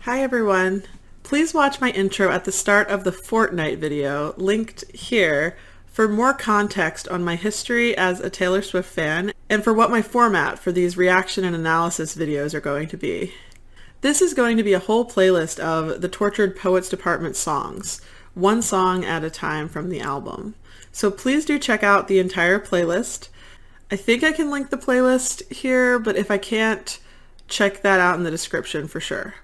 Hi everyone. Please watch my intro at the start of the Fortnite video, linked here, for more context on my history as a Taylor Swift fan and for what my format for these reaction and analysis videos are going to be. This is going to be a whole playlist of the Tortured Poets Department songs, one song at a time from the album. So please do check out the entire playlist. I think I can link the playlist here, but if I can't, check that out in the description for sure.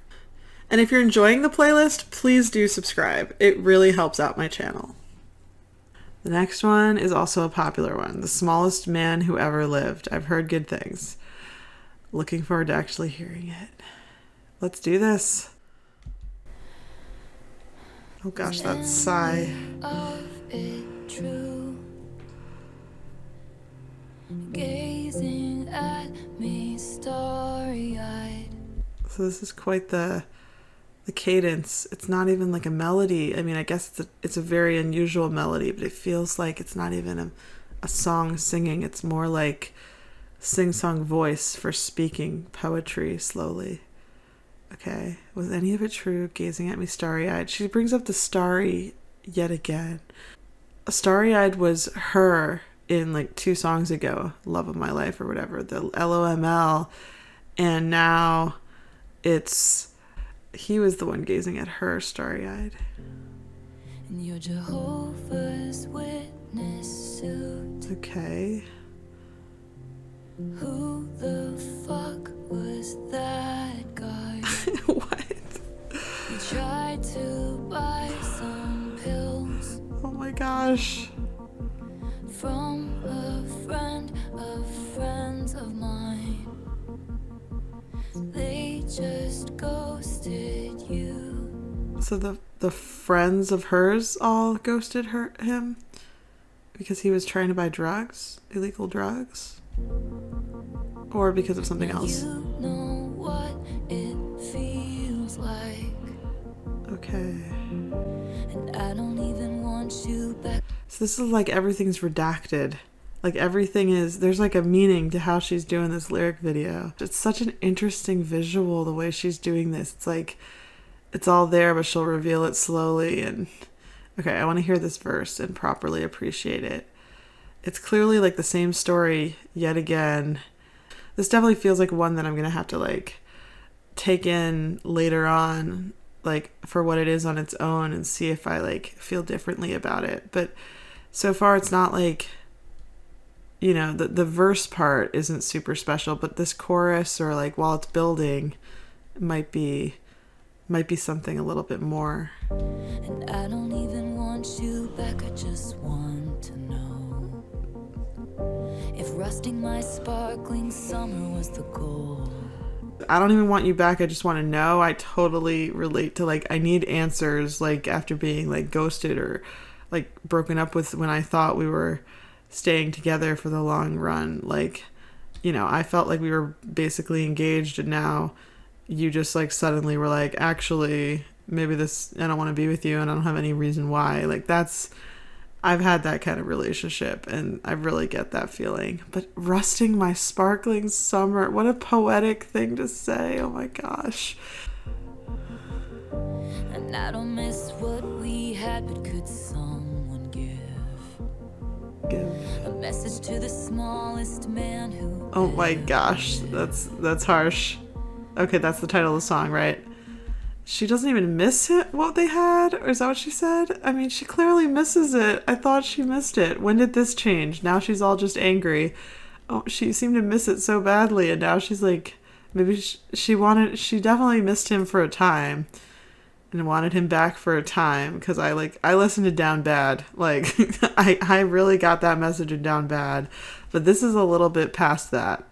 And if you're enjoying the playlist, please do subscribe. It really helps out my channel. The next one is also a popular one. The Smallest Man Who Ever Lived. I've heard good things. Looking forward to actually hearing it. Let's do this. Oh gosh, that sigh. Gazing at me starry-eyed. So this is quite the cadence. It's not even like a melody. I mean, I guess it's a very unusual melody, but it feels like it's not even a song singing. It's more like sing-song voice for speaking poetry slowly. Okay, was any of it true? Gazing at me starry-eyed. She brings up the starry yet again. Starry-eyed was her in like 2 songs ago, Love of My Life or whatever, the loml, and now he was the one gazing at her starry-eyed. And your Jehovah's Witness suit. Okay. Who the fuck was that guy? What? He tried to buy some pills. Oh my gosh. From a friend of friends of mine. They just ghosted you. So the friends of hers all ghosted him because he was trying to buy drugs, illegal drugs, or because of something else. You know what it feels like. Okay. And I don't even want you back. So this is like everything's redacted. Like everything is, there's like a meaning to how she's doing this lyric video. It's such an interesting visual the way she's doing this. It's like, it's all there, but she'll reveal it slowly. And okay, I want to hear this verse and properly appreciate it. It's clearly like the same story yet again. This definitely feels like one that I'm going to have to like take in later on, like for what it is on its own and see if I like feel differently about it. But so far it's not like, you know, the verse part isn't super special, but this chorus or like while it's building might be something a little bit more. And I don't even want you back, I just want to know if rusting my sparkling summer was the goal. I don't even want you back, I just want to know. I totally relate to like I need answers like after being like ghosted or like broken up with when I thought we were staying together for the long run. Like, you know, I felt like we were basically engaged and now you just like suddenly were like, actually maybe this, I don't want to be with you and I don't have any reason why. Like I've had that kind of relationship and I really get that feeling. But rusting my sparkling summer, what a poetic thing to say. Oh my gosh. And I don't miss what we had, but could someone give a message to the smallest man who... Oh my gosh, that's harsh. Okay, that's the title of the song, right? She doesn't even miss it, what they had? Or is that what she said? I mean, she clearly misses it. I thought she missed it. When did this change? Now she's all just angry. Oh, she seemed to miss it so badly, and now she's like, maybe she definitely missed him for a time. And wanted him back for a time because I listened to Down Bad. Like I really got that message in Down Bad, but this is a little bit past that.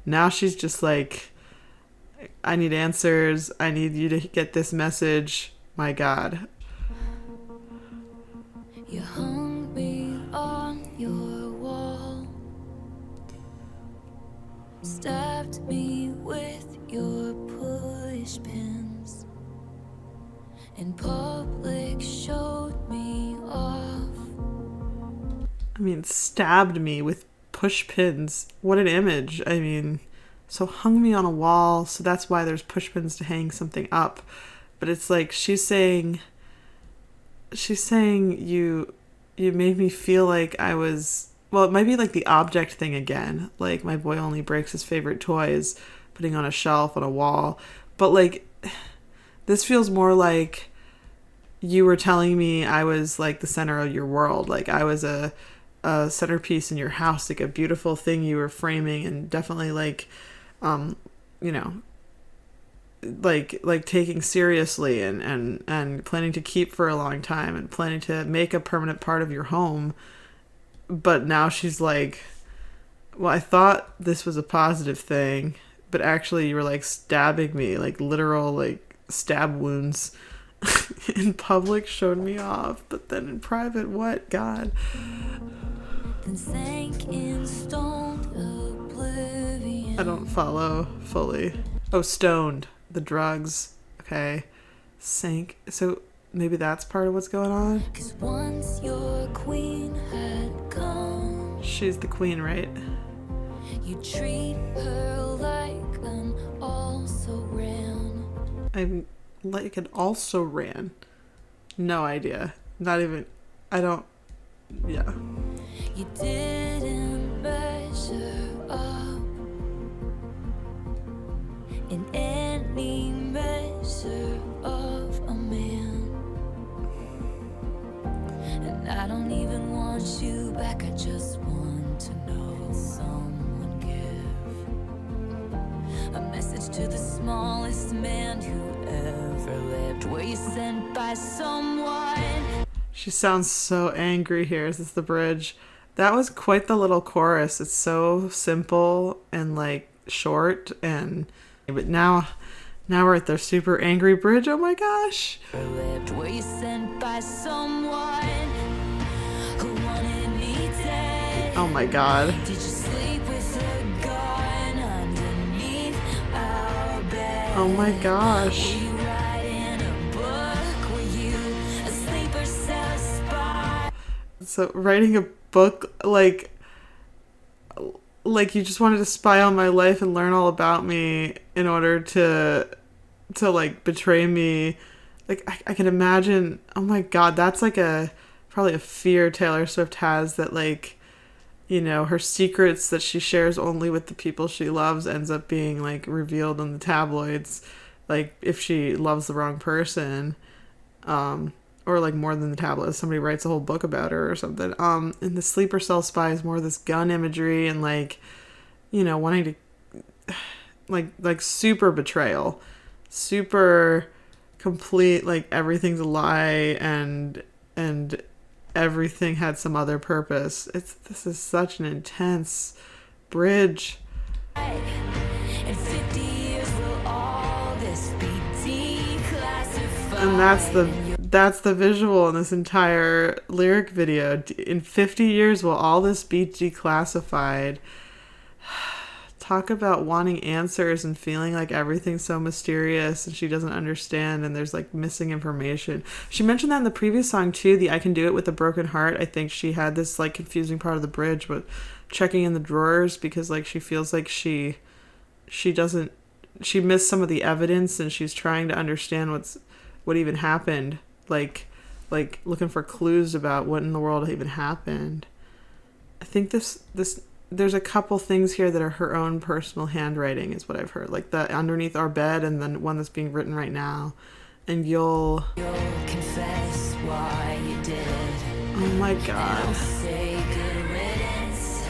Now she's just like, I need answers. I need you to get this message. My God. You hung me on your wall, stabbed me with your push pins. In public showed me off. I mean, stabbed me with push pins. What an image. I mean, so hung me on a wall, so that's why there's push pins to hang something up. but it's like she's saying you made me feel like I was, well, it might be like the object thing again, like my boy only breaks his favorite toys, putting on a shelf on a wall, but like this feels more like you were telling me I was like the center of your world, like I was a centerpiece in your house, like a beautiful thing you were framing, and definitely like you know, like taking seriously and planning to keep for a long time and planning to make a permanent part of your home. But now she's like, well, I thought this was a positive thing, but actually you were like stabbing me, like literal like stab wounds in public showed me off, but then in private, what? God. Then sank in stoned oblivion. I don't follow fully. Oh, stoned. The drugs. Okay. Sank. So maybe that's part of what's going on? 'Cause once your queen had come. She's the queen, right? You treat her like an also-ran. I'm like an also-ran. No idea. Not even... I don't... Yeah. You didn't measure up in any measure of a man. And I don't even want you back, I just want to know. Someone give a message to the smallest man who ever lived. Were you sent by someone? She sounds so angry here. Is this the bridge? That was quite the little chorus. It's so simple and like short, and but now we're at their super angry bridge. Oh my gosh. Were you sent by someone who wanted me dead? Oh my god. Did you sleep with a gun underneath our bed? Oh my gosh. Were you writing a book? Were you asleep or self-spy? So writing a book, like you just wanted to spy on my life and learn all about me in order to like betray me. Like I can imagine. Oh my god, that's like probably a fear Taylor Swift has, that like, you know, her secrets that she shares only with the people she loves ends up being like revealed in the tabloids, like if she loves the wrong person, or like more than the tabloids, somebody writes a whole book about her or something. And the sleeper cell spy is more this gun imagery and like, you know, wanting to like super betrayal, super complete, like everything's a lie and everything had some other purpose. This is such an intense bridge. In 50 years will all this be declassified. And that's the visual in this entire lyric video. In 50 years will all this be declassified. Talk about wanting answers and feeling like everything's so mysterious and she doesn't understand and there's like missing information. She mentioned that in the previous song too, the I Can Do It With a Broken Heart. I think she had this like confusing part of the bridge, but checking in the drawers because like she feels like she missed some of the evidence and she's trying to understand what even happened, like looking for clues about what in the world even happened. I think this there's a couple things here that are her own personal handwriting is what I've heard, like the underneath our bed and then one that's being written right now. And you'll confess why you did. Oh my god. And say good riddance,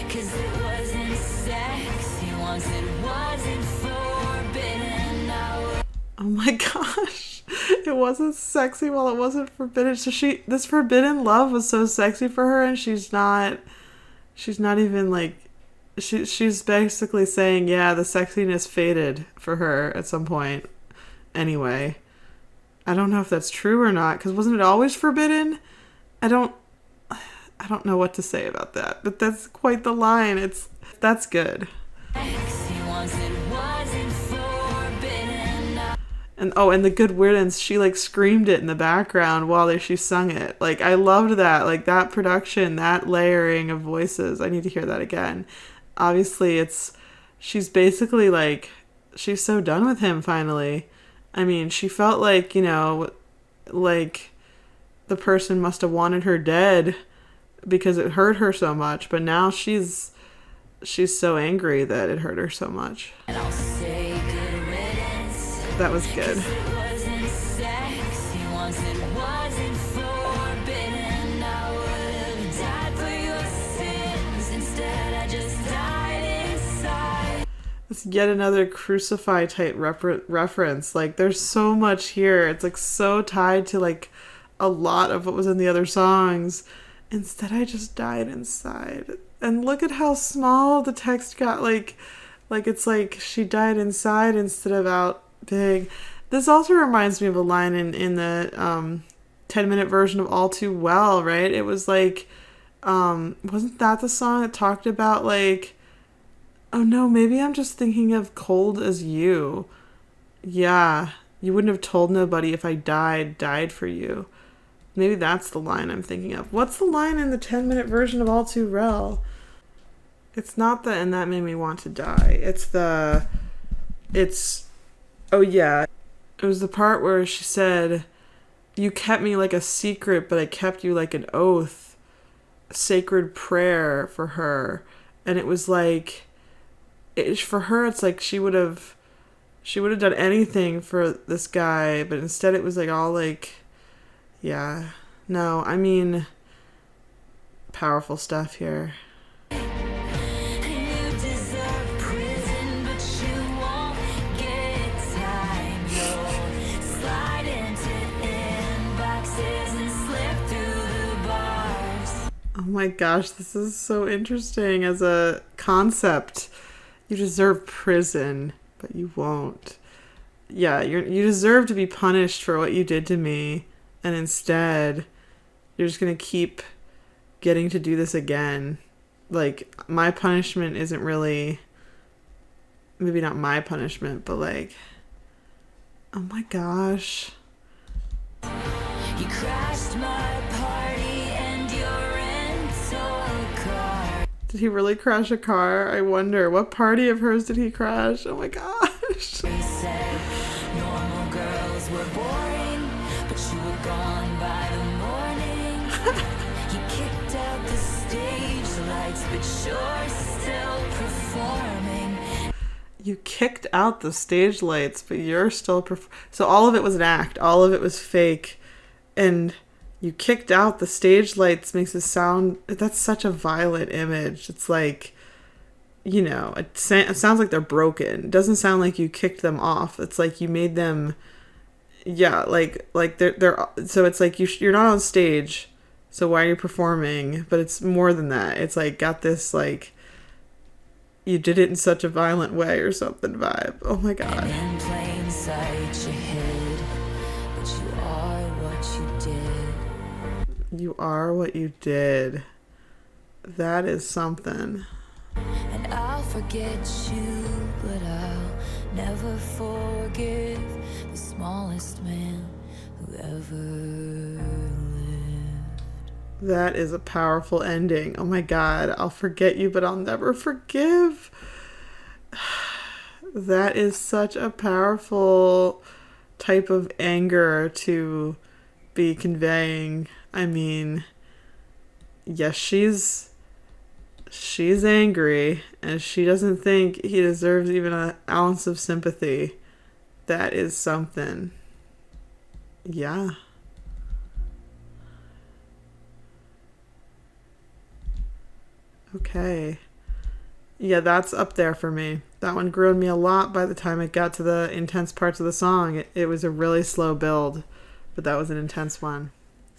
'cause it wasn't sexy once, it wasn't forbidden. Oh my gosh. It wasn't sexy while it wasn't forbidden. So this forbidden love was so sexy for her, and she's not even like, she's basically saying, yeah, the sexiness faded for her at some point. Anyway, I don't know if that's true or not, because wasn't it always forbidden? I don't know what to say about that, but that's quite the line. That's good. And the good riddance, she like screamed it in the background while she sung it. Like I loved that, like that production, that layering of voices. I need to hear that again. Obviously she's basically like, she's so done with him finally. I mean, she felt like, like the person must have wanted her dead because it hurt her so much, but now she's so angry that it hurt her so much. And I'll say good riddance. That was good. It's yet another crucify type reference. Like, there's so much here. It's like so tied to like a lot of what was in the other songs. Instead, I just died inside. And look at how small the text got. Like it's like she died inside instead of out big. This also reminds me of a line in the 10-minute version of All Too Well, right? It was like, wasn't that the song that talked about like, oh no, maybe I'm just thinking of Cold as You. Yeah, you wouldn't have told nobody if I died for you. Maybe that's the line I'm thinking of. What's the line in the 10-minute version of All Too Well? It's not the and that made me want to die. Oh yeah. It was the part where she said, you kept me like a secret, but I kept you like an oath. A sacred prayer for her. And it was like, for her, it's like she would have done anything for this guy, but instead it was like all like, yeah, no, I mean, powerful stuff here. Oh my gosh, this is so interesting as a concept. You deserve prison, but you won't. Yeah, you deserve to be punished for what you did to me, and instead, you're just gonna keep getting to do this again. Like, my punishment isn't really, maybe not my punishment, but like, oh my gosh. You crashed my party and your rental car. Did he really crash a car? I wonder. What party of hers did he crash? Oh my gosh. He said normal girls were boring, but you were gone by the morning. You kicked out the stage lights, but you're still performing. You kicked out the stage lights, but you're still so all of it was an act. All of it was fake. And you kicked out the stage lights makes it sound... That's such a violent image. It's like, you know, it sounds like they're broken. It doesn't sound like you kicked them off. It's like you made them... Yeah, like they're so it's like you're not on stage, so why are you performing? But it's more than that. It's like got this like... You did it in such a violent way or something vibe. Oh my god. And in plain sight you hid, but you are what you did. You are what you did. That is something. And I'll forget you, but I'll never forgive the smallest man who ever lived. That is a powerful ending. Oh my god, I'll forget you, but I'll never forgive. That is such a powerful type of anger to be conveying. I mean, yes, she's angry, and she doesn't think he deserves even an ounce of sympathy. That is something. Yeah. Okay. Yeah, that's up there for me. That one grew on me a lot by the time it got to the intense parts of the song. It was a really slow build, but that was an intense one.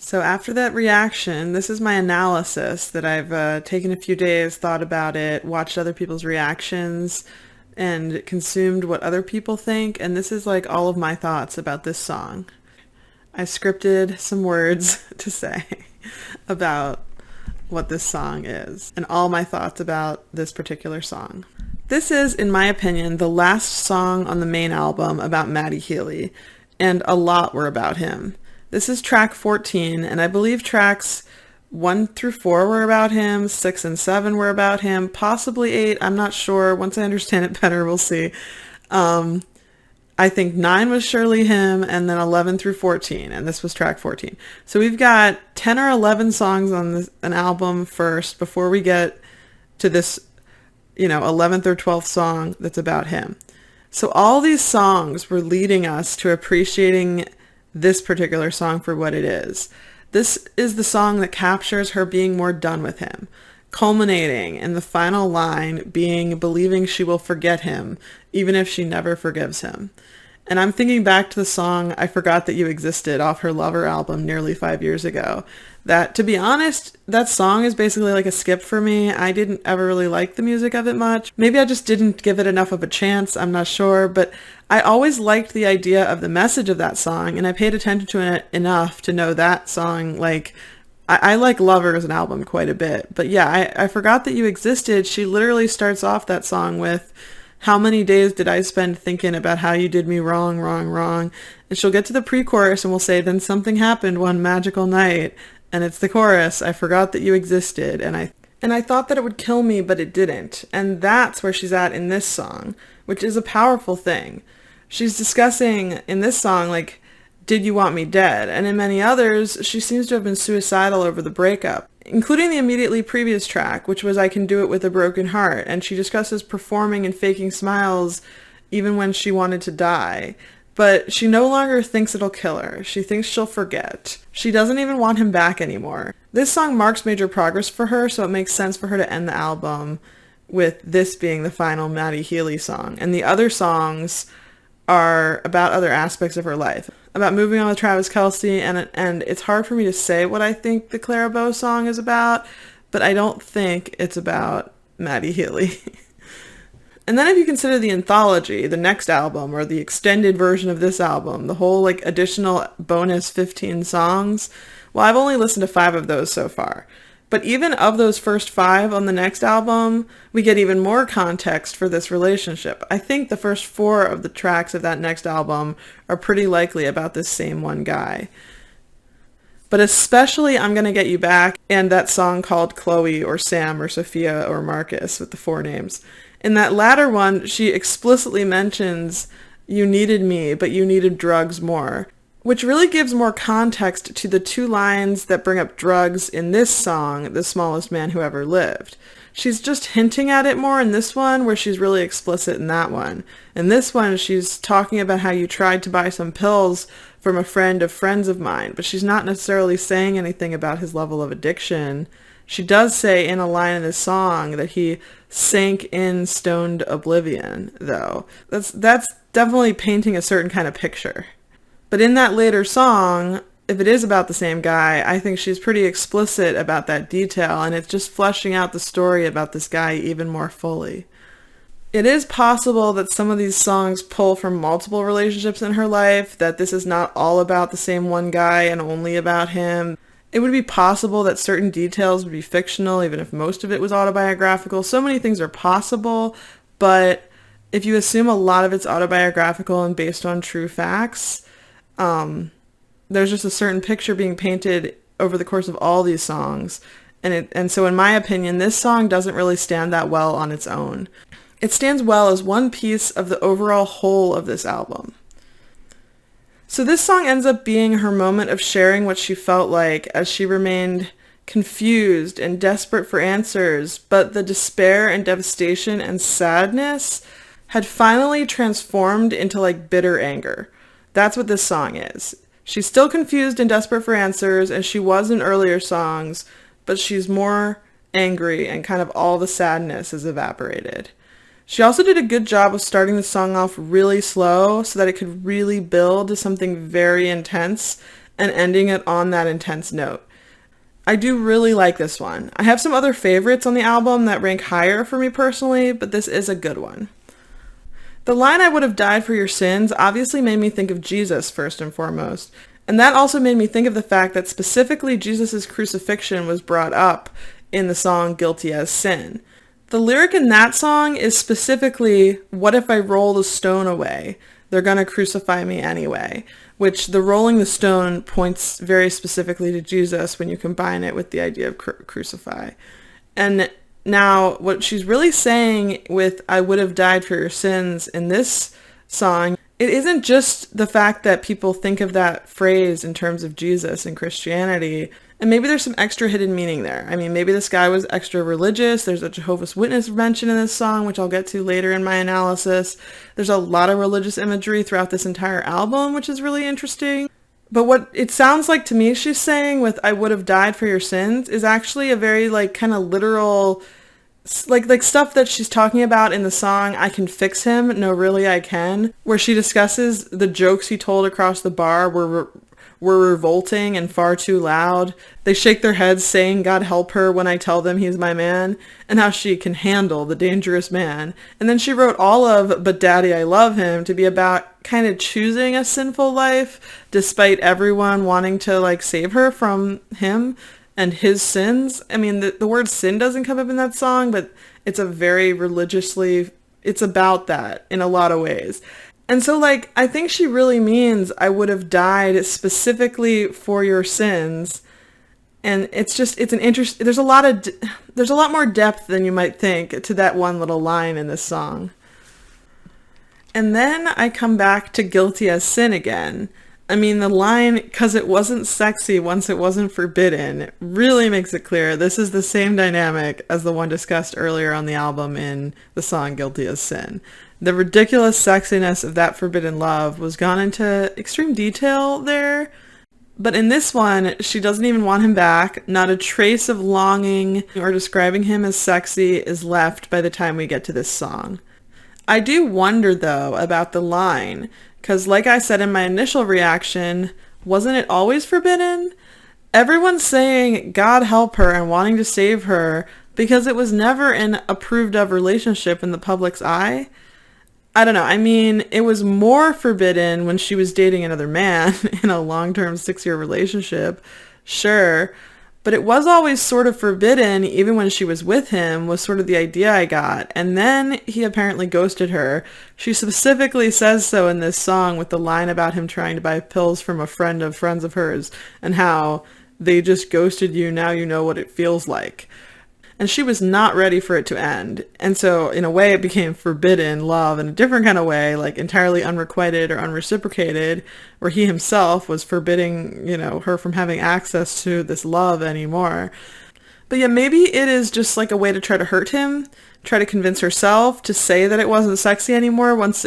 So after that reaction, this is my analysis that I've taken a few days, thought about it, watched other people's reactions, and consumed what other people think. And this is like all of my thoughts about this song. I scripted some words to say about what this song is and all my thoughts about this particular song. This is, in my opinion, the last song on the main album about Matty Healy, and a lot were about him. This is track 14, and I believe tracks 1 through 4 were about him, 6 and 7 were about him, possibly 8, I'm not sure. Once I understand it better, we'll see. I think 9 was surely him, and then 11 through 14, and this was track 14. So we've got 10 or 11 songs on an album first before we get to this, 11th or 12th song that's about him. So all these songs were leading us to appreciating this particular song for what it is. This is the song that captures her being more done with him, culminating in the final line being believing she will forget him, even if she never forgives him. And I'm thinking back to the song I Forgot That You Existed off her Lover album nearly 5 years ago. That, to be honest, that song is basically like a skip for me. I didn't ever really like the music of it much. Maybe I just didn't give it enough of a chance, I'm not sure, but I always liked the idea of the message of that song, and I paid attention to it enough to know that song, like, I like Lover as an album quite a bit. But yeah, I Forgot That You Existed. She literally starts off that song with, how many days did I spend thinking about how you did me wrong, wrong, wrong? And she'll get to the pre-chorus and will say, then something happened one magical night. And it's the chorus, I forgot that you existed. And I thought that it would kill me, but it didn't. And that's where she's at in this song, which is a powerful thing. She's discussing in this song, like, did you want me dead? And in many others, she seems to have been suicidal over the breakup, including the immediately previous track, which was I Can Do It With a Broken Heart. And she discusses performing and faking smiles even when she wanted to die. But she no longer thinks it'll kill her. She thinks she'll forget. She doesn't even want him back anymore. This song marks major progress for her, so it makes sense for her to end the album with this being the final Matty Healy song. And the other songs are about other aspects of her life, about moving on with Travis Kelce, and it's hard for me to say what I think the Clara Bow song is about, but I don't think it's about Matty Healy. And then if you consider the anthology, the next album, or the extended version of this album, the whole like additional bonus 15 songs, well, I've only listened to 5 of those so far. But even of those first 5 on the next album, we get even more context for this relationship. I think the first 4 of the tracks of that next album are pretty likely about this same one guy. But especially I'm Gonna Get You Back and that song called Chloe or Sam or Sophia or Marcus with the 4 names. In that latter one, she explicitly mentions, you needed me, but you needed drugs more, which really gives more context to the 2 lines that bring up drugs in this song, The Smallest Man Who Ever Lived. She's just hinting at it more in this one, where she's really explicit in that one. In this one, she's talking about how you tried to buy some pills from a friend of friends of mine, but she's not necessarily saying anything about his level of addiction. She does say in a line in this song that he sank in stoned oblivion, though. That's definitely painting a certain kind of picture. But in that later song, if it is about the same guy, I think she's pretty explicit about that detail, and it's just fleshing out the story about this guy even more fully. It is possible that some of these songs pull from multiple relationships in her life, that this is not all about the same one guy and only about him. It would be possible that certain details would be fictional, even if most of it was autobiographical. So many things are possible, but if you assume a lot of it's autobiographical and based on true facts, there's just a certain picture being painted over the course of all these songs. And so in my opinion, this song doesn't really stand that well on its own. It stands well as one piece of the overall whole of this album. So this song ends up being her moment of sharing what she felt like as she remained confused and desperate for answers, but the despair and devastation and sadness had finally transformed into like bitter anger. That's what this song is. She's still confused and desperate for answers, as she was in earlier songs, but she's more angry and kind of all the sadness is evaporated. She also did a good job of starting the song off really slow so that it could really build to something very intense and ending it on that intense note. I do really like this one. I have some other favorites on the album that rank higher for me personally, but this is a good one. The line I would have died for your sins obviously made me think of Jesus first and foremost, and that also made me think of the fact that specifically Jesus' crucifixion was brought up in the song Guilty as Sin. The lyric in that song is specifically, what if I roll the stone away? They're gonna crucify me anyway, which the rolling the stone points very specifically to Jesus when you combine it with the idea of crucify. And now what she's really saying with I would have died for your sins in this song it isn't just the fact that people think of that phrase in terms of Jesus and Christianity, and maybe there's some extra hidden meaning there. I mean, maybe this guy was extra religious. There's a Jehovah's Witness mentioned in this song, which I'll get to later in my analysis. There's a lot of religious imagery throughout this entire album, which is really interesting. But what it sounds like to me she's saying with "I would have died for your sins" is actually a very like kind of literal, like stuff that she's talking about in the song "I Can Fix Him, No Really I Can," where she discusses the jokes he told across the bar were revolting and far too loud. They shake their heads saying God help her when I tell them he's my man, and how she can handle the dangerous man. And then she wrote all of But Daddy I Love Him to be about kind of choosing a sinful life despite everyone wanting to like save her from him and his sins. I mean, the word sin doesn't come up in that song, but it's a very religiously, it's about that in a lot of ways. And so, like, I think she really means I would have died specifically for your sins. And it's just, it's an interest, there's a lot more depth than you might think to that one little line in this song. And then I come back to guilty as sin again. I mean, the line, "'cause it wasn't sexy once it wasn't forbidden," really makes it clear this is the same dynamic as the one discussed earlier on the album in the song Guilty as Sin. The ridiculous sexiness of that forbidden love was gone into extreme detail there. But in this one, she doesn't even want him back. Not a trace of longing or describing him as sexy is left by the time we get to this song. I do wonder, though, about the line, because like I said in my initial reaction, wasn't it always forbidden? Everyone's saying God help her and wanting to save her because it was never an approved of relationship in the public's eye. I don't know. I mean, it was more forbidden when she was dating another man in a long-term 6-year relationship, sure. But it was always sort of forbidden, even when she was with him, was sort of the idea I got. And then he apparently ghosted her. She specifically says so in this song with the line about him trying to buy pills from a friend of friends of hers and how they just ghosted you, now you know what it feels like. And she was not ready for it to end. And so in a way it became forbidden love in a different kind of way, like entirely unrequited or unreciprocated, where he himself was forbidding, her from having access to this love anymore. But yeah, maybe it is just like a way to try to hurt him, try to convince herself to say that it wasn't sexy anymore once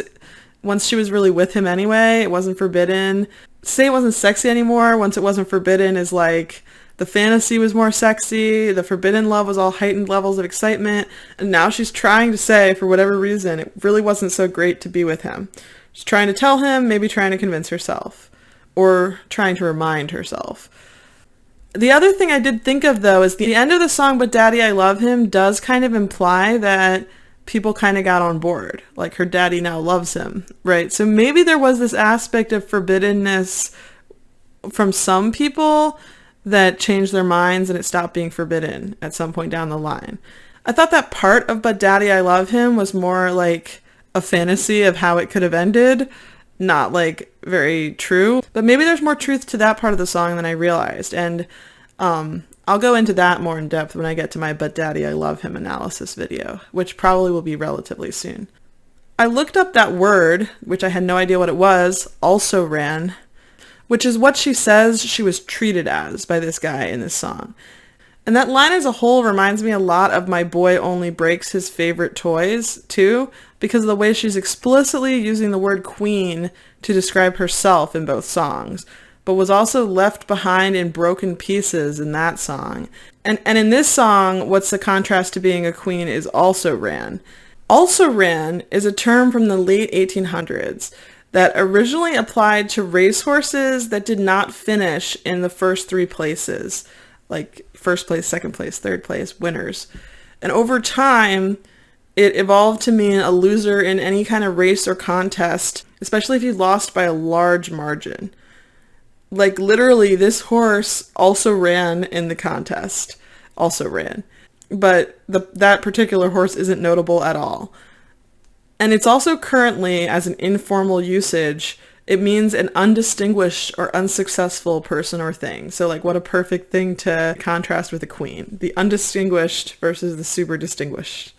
she was really with him anyway. It wasn't forbidden. Say it wasn't sexy anymore once it wasn't forbidden is like, the fantasy was more sexy, the forbidden love was all heightened levels of excitement, and now she's trying to say, for whatever reason, it really wasn't so great to be with him. She's trying to tell him, maybe trying to convince herself, or trying to remind herself. The other thing I did think of, though, is the end of the song, But Daddy I Love Him, does kind of imply that people kind of got on board, like her daddy now loves him, right? So maybe there was this aspect of forbiddenness from some people that changed their minds and it stopped being forbidden at some point down the line. I thought that part of But Daddy I Love Him was more like a fantasy of how it could have ended, not like very true. But maybe there's more truth to that part of the song than I realized. And I'll go into that more in depth when I get to my But Daddy I Love Him analysis video, which probably will be relatively soon. I looked up that word, which I had no idea what it was, also ran, which is what she says she was treated as by this guy in this song. And that line as a whole reminds me a lot of My Boy Only Breaks His Favorite Toys, too, because of the way she's explicitly using the word queen to describe herself in both songs, but was also left behind in broken pieces in that song. And in this song, what's the contrast to being a queen is also ran. Also ran is a term from the late 1800s that originally applied to racehorses that did not finish in the first 3 places, like first place, second place, third place, winners. And over time, it evolved to mean a loser in any kind of race or contest, especially if you lost by a large margin. Like literally, this horse also ran in the contest, also ran. But that particular horse isn't notable at all. And it's also currently, as an informal usage, it means an undistinguished or unsuccessful person or thing. So like what a perfect thing to contrast with a queen. The undistinguished versus the super distinguished.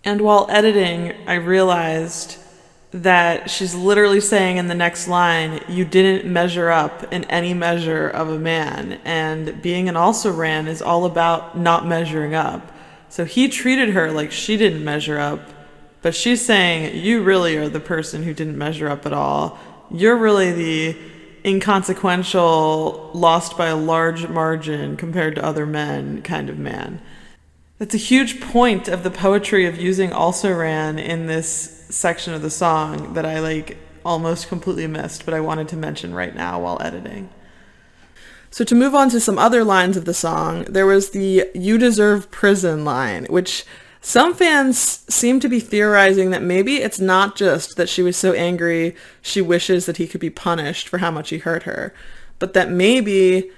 And while editing, I realized that she's literally saying in the next line, you didn't measure up in any measure of a man. And being an also ran is all about not measuring up. So he treated her like she didn't measure up, but she's saying, you really are the person who didn't measure up at all. You're really the inconsequential, lost by a large margin compared to other men kind of man. That's a huge point of the poetry of using also ran in this section of the song that I almost completely missed, but I wanted to mention right now while editing. So to move on to some other lines of the song, there was the "You deserve prison" line, which some fans seem to be theorizing that maybe it's not just that she was so angry she wishes that he could be punished for how much he hurt her, but that maybe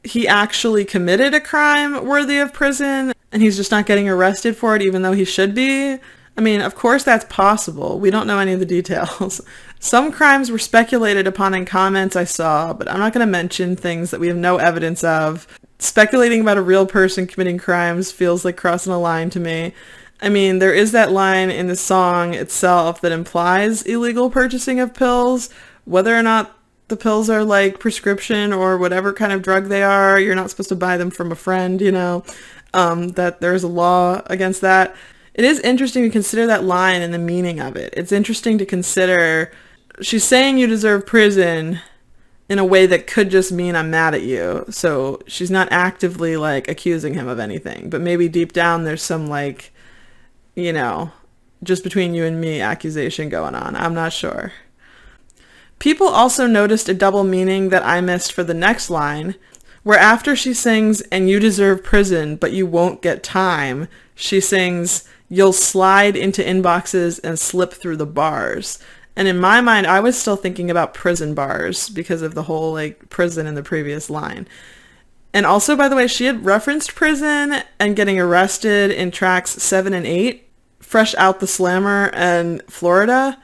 he actually committed a crime worthy of prison and he's just not getting arrested for it even though he should be. I mean, of course that's possible. We don't know any of the details. Some crimes were speculated upon in comments I saw, but I'm not going to mention things that we have no evidence of. Speculating about a real person committing crimes feels like crossing a line to me. I mean, there is that line in the song itself that implies illegal purchasing of pills. Whether or not the pills are like prescription or whatever kind of drug they are, you're not supposed to buy them from a friend, that there's a law against that. It is interesting to consider that line and the meaning of it. It's interesting to consider, she's saying you deserve prison in a way that could just mean I'm mad at you. So she's not actively accusing him of anything, but maybe deep down there's some just between you and me accusation going on. I'm not sure. People also noticed a double meaning that I missed for the next line, where after she sings, and you deserve prison, but you won't get time, she sings, you'll slide into inboxes and slip through the bars. And in my mind, I was still thinking about prison bars because of the whole prison in the previous line. And also, by the way, she had referenced prison and getting arrested in tracks 7 and 8, Fresh Out the Slammer and Florida.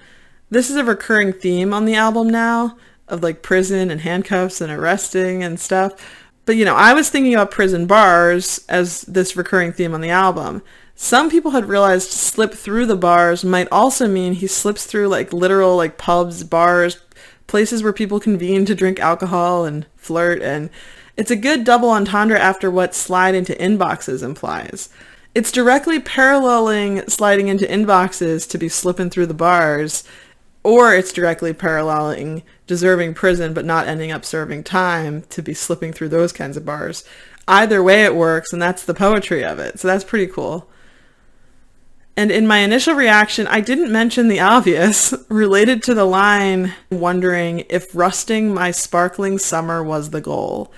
This is a recurring theme on the album now of prison and handcuffs and arresting and stuff. But, I was thinking about prison bars as this recurring theme on the album. Some people had realized slip through the bars might also mean he slips through literal pubs, bars, places where people convene to drink alcohol and flirt. And it's a good double entendre after what slide into inboxes implies. It's directly paralleling sliding into inboxes to be slipping through the bars, or it's directly paralleling deserving prison but not ending up serving time to be slipping through those kinds of bars. Either way it works, and that's the poetry of it. So that's pretty cool. And in my initial reaction, I didn't mention the obvious related to the line, wondering if rusting my sparkling summer was the goal.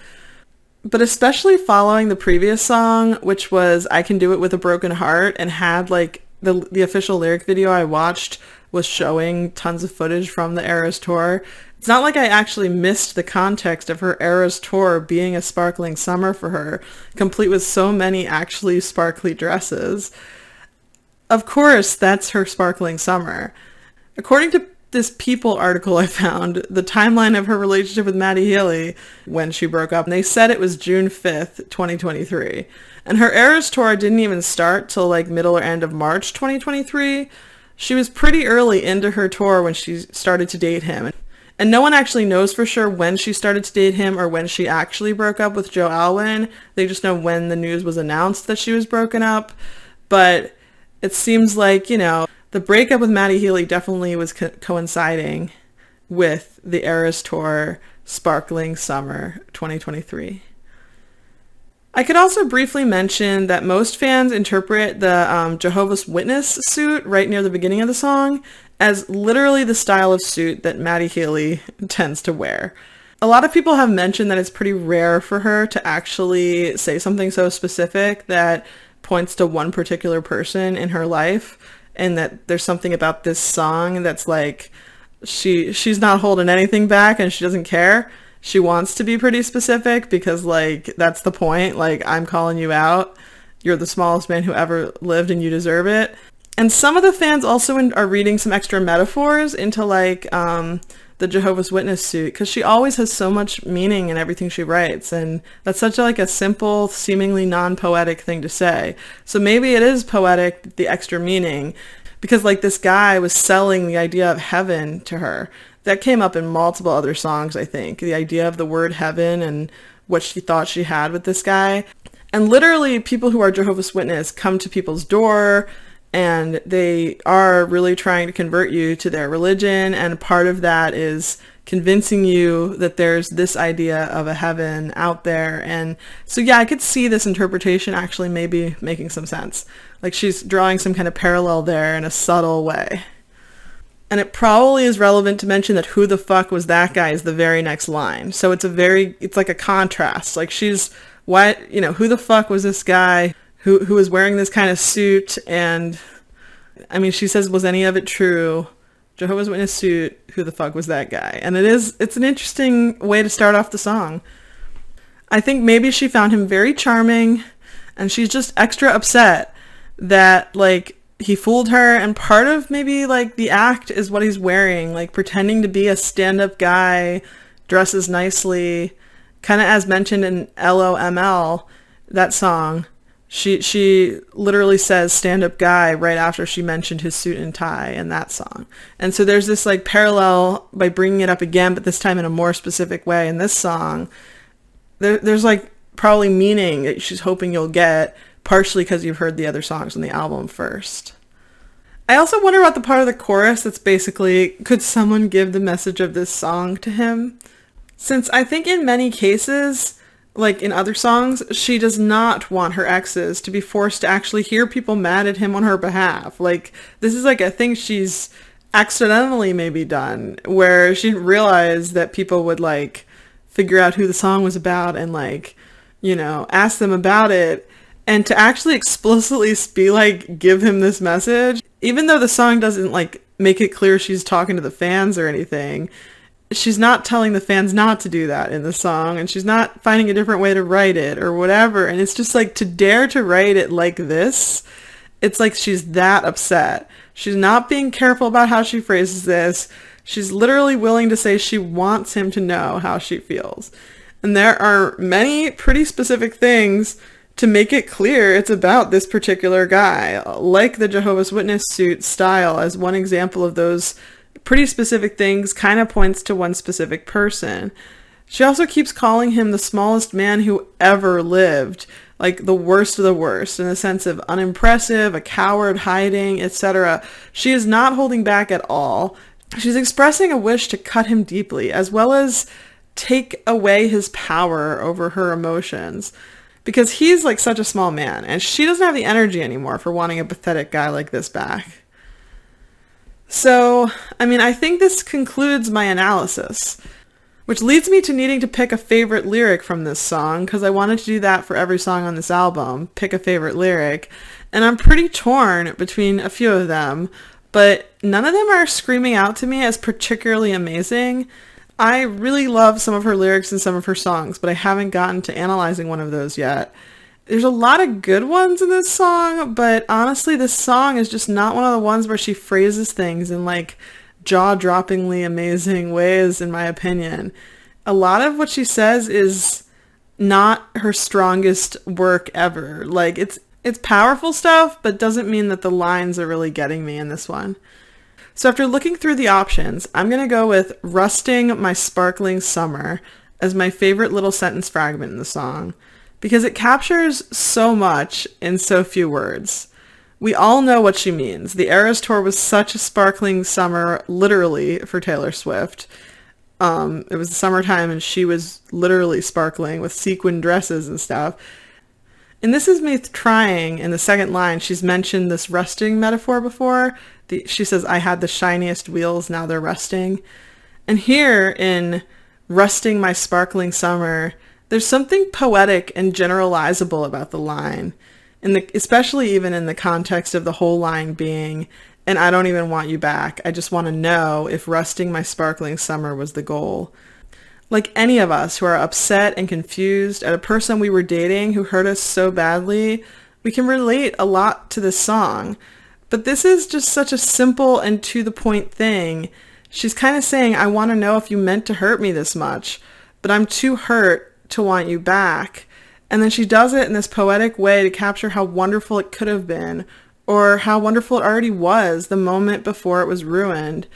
But especially following the previous song, which was I Can Do It With a Broken Heart, and had the official lyric video I watched was showing tons of footage from the Eras tour. It's not like I actually missed the context of her Eras tour being a sparkling summer for her, complete with so many actually sparkly dresses. Of course, that's her sparkling summer. According to this People article I found, the timeline of her relationship with Matty Healy when she broke up, and they said it was June 5th, 2023. And her Eras tour didn't even start till middle or end of March 2023. She was pretty early into her tour when she started to date him. And no one actually knows for sure when she started to date him or when she actually broke up with Joe Alwyn. They just know when the news was announced that she was broken up. But it seems the breakup with Matty Healy definitely was coinciding with the Eras tour Sparkling Summer 2023. I could also briefly mention that most fans interpret the Jehovah's Witness suit right near the beginning of the song as literally the style of suit that Matty Healy tends to wear. A lot of people have mentioned that it's pretty rare for her to actually say something so specific that points to one particular person in her life, and that there's something about this song that's she's not holding anything back and she doesn't care. She wants to be pretty specific because that's the point. I'm calling you out. You're the smallest man who ever lived and you deserve it. And some of the fans also are reading some extra metaphors into the Jehovah's Witness suit, because she always has so much meaning in everything she writes, and that's such a simple, seemingly non-poetic thing to say. So maybe it is poetic, the extra meaning. because like this guy was selling the idea of heaven to her. That came up in multiple other songs, I think. The idea of the word heaven and what she thought she had with this guy. And literally people who are Jehovah's Witness come to people's door and they are really trying to convert you to their religion. And part of that is convincing you that there's this idea of a heaven out there. And so, yeah, I could see this interpretation actually maybe making some sense. Like she's drawing some kind of parallel there in a subtle way. And it probably is relevant to mention that who the fuck was that guy is the very next line. So it's like a contrast. Like she's, what, you know, who the fuck was this guy who was wearing this kind of suit? And I mean, she says, was any of it true? Jehovah's Witness suit, who the fuck was that guy? And it's an interesting way to start off the song. I think maybe she found him very charming and she's just extra upset that like he fooled her, and part of maybe like the act is what he's wearing, like pretending to be a stand-up guy, dresses nicely, kind of as mentioned in loml, that song. She literally says stand-up guy right after she mentioned his suit and tie in that song. And so there's this like parallel by bringing it up again, but this time in a more specific way in this song. There's like probably meaning that she's hoping you'll get, partially because you've heard the other songs on the album first. I also wonder about the part of the chorus that's basically, could someone give the message of this song to him? Since I think in many cases, like in other songs, she does not want her exes to be forced to actually hear people mad at him on her behalf. Like, this is like a thing she's accidentally maybe done, where she didn't realize that people would like figure out who the song was about and like, you know, ask them about it. And to actually explicitly be like, give him this message, even though the song doesn't like make it clear she's talking to the fans or anything, she's not telling the fans not to do that in the song, and she's not finding a different way to write it or whatever. And it's just like, to dare to write it like this, it's like she's that upset. She's not being careful about how she phrases this. She's literally willing to say she wants him to know how she feels. And there are many pretty specific things to make it clear it's about this particular guy, like the Jehovah's Witness suit style as one example of those pretty specific things, kind of points to one specific person. She also keeps calling him the smallest man who ever lived, like the worst of the worst, in the sense of unimpressive, a coward, hiding, etc. She is not holding back at all. She's expressing a wish to cut him deeply, as well as take away his power over her emotions. Because he's like such a small man, and she doesn't have the energy anymore for wanting a pathetic guy like this back. So, I mean, I think this concludes my analysis, which leads me to needing to pick a favorite lyric from this song, because I wanted to do that for every song on this album, pick a favorite lyric, and I'm pretty torn between a few of them, but none of them are screaming out to me as particularly amazing. I really love some of her lyrics in some of her songs, but I haven't gotten to analyzing one of those yet. There's a lot of good ones in this song, but honestly, this song is just not one of the ones where she phrases things in like jaw-droppingly amazing ways, in my opinion. A lot of what she says is not her strongest work ever. Like, it's powerful stuff, but doesn't mean that the lines are really getting me in this one. So after looking through the options, I'm going to go with "Rusting My Sparkling Summer" as my favorite little sentence fragment in the song, because it captures so much in so few words. We all know what she means. The Eras Tour was such a sparkling summer, literally, for Taylor Swift. It was the summertime and she was literally sparkling with sequin dresses and stuff. And this is me trying, in the second line, she's mentioned this rusting metaphor before. She says, I had the shiniest wheels, now they're rusting. And here in "Rusting My Sparkling Summer," there's something poetic and generalizable about the line, especially even in the context of the whole line being, "And I don't even want you back. I just want to know if rusting my sparkling summer was the goal." Like any of us who are upset and confused at a person we were dating who hurt us so badly, we can relate a lot to this song. But this is just such a simple and to-the-point thing. She's kind of saying, I want to know if you meant to hurt me this much, but I'm too hurt to want you back. And then she does it in this poetic way to capture how wonderful it could have been, or how wonderful it already was the moment before it was ruined.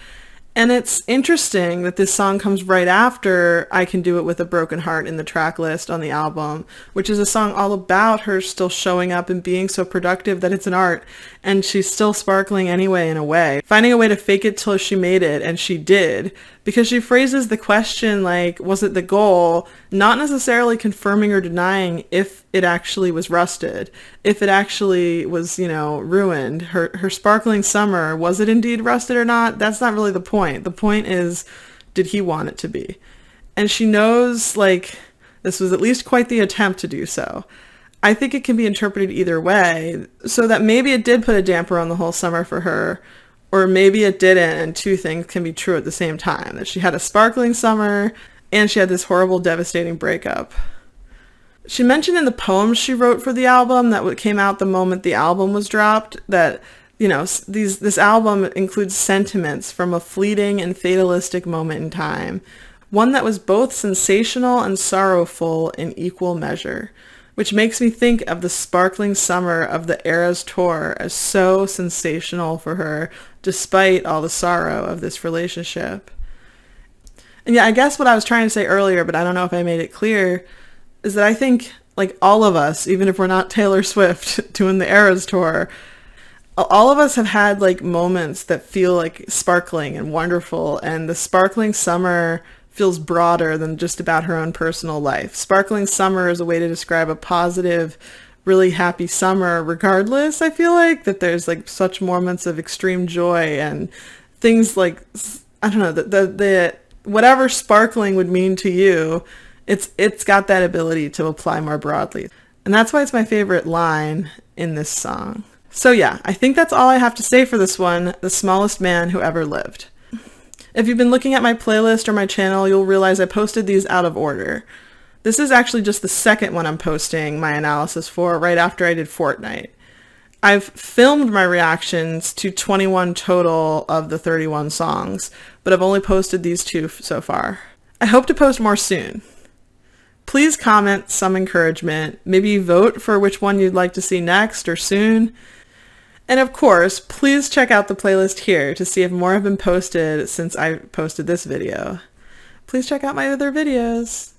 And it's interesting that this song comes right after I Can Do It With a Broken Heart in the track list on the album, which is a song all about her still showing up and being so productive that it's an art, and she's still sparkling anyway in a way, finding a way to fake it till she made it, and she did, because she phrases the question like, was it the goal, not necessarily confirming or denying if it actually was rusted, if it actually was, ruined. Her sparkling summer, was it indeed rusted or not? That's not really the point. The point is, did he want it to be? And she knows, this was at least quite the attempt to do so. I think it can be interpreted either way, so that maybe it did put a damper on the whole summer for her, or maybe it didn't, and two things can be true at the same time, that she had a sparkling summer and she had this horrible, devastating breakup. She mentioned in the poems she wrote for the album that came out the moment the album was dropped, that, this album includes sentiments from a fleeting and fatalistic moment in time, one that was both sensational and sorrowful in equal measure, which makes me think of the sparkling summer of the Eras tour as so sensational for her, despite all the sorrow of this relationship. And yeah, I guess what I was trying to say earlier, but I don't know if I made it clear, is that I think, all of us, even if we're not Taylor Swift doing the Eras tour, all of us have had, moments that feel, sparkling and wonderful, and the sparkling summer feels broader than just about her own personal life. Sparkling summer is a way to describe a positive, really happy summer regardless. I feel that there's such moments of extreme joy and things I don't know, the whatever sparkling would mean to you, it's got that ability to apply more broadly. And that's why it's my favorite line in this song. So yeah, I think that's all I have to say for this one, The Smallest Man Who Ever Lived. If you've been looking at my playlist or my channel, you'll realize I posted these out of order. This is actually just the second one I'm posting my analysis for, right after I did Fortnite. I've filmed my reactions to 21 total of the 31 songs, but I've only posted these two so far. I hope to post more soon. Please comment some encouragement, maybe vote for which one you'd like to see next or soon. And of course, please check out the playlist here to see if more have been posted since I posted this video. Please check out my other videos.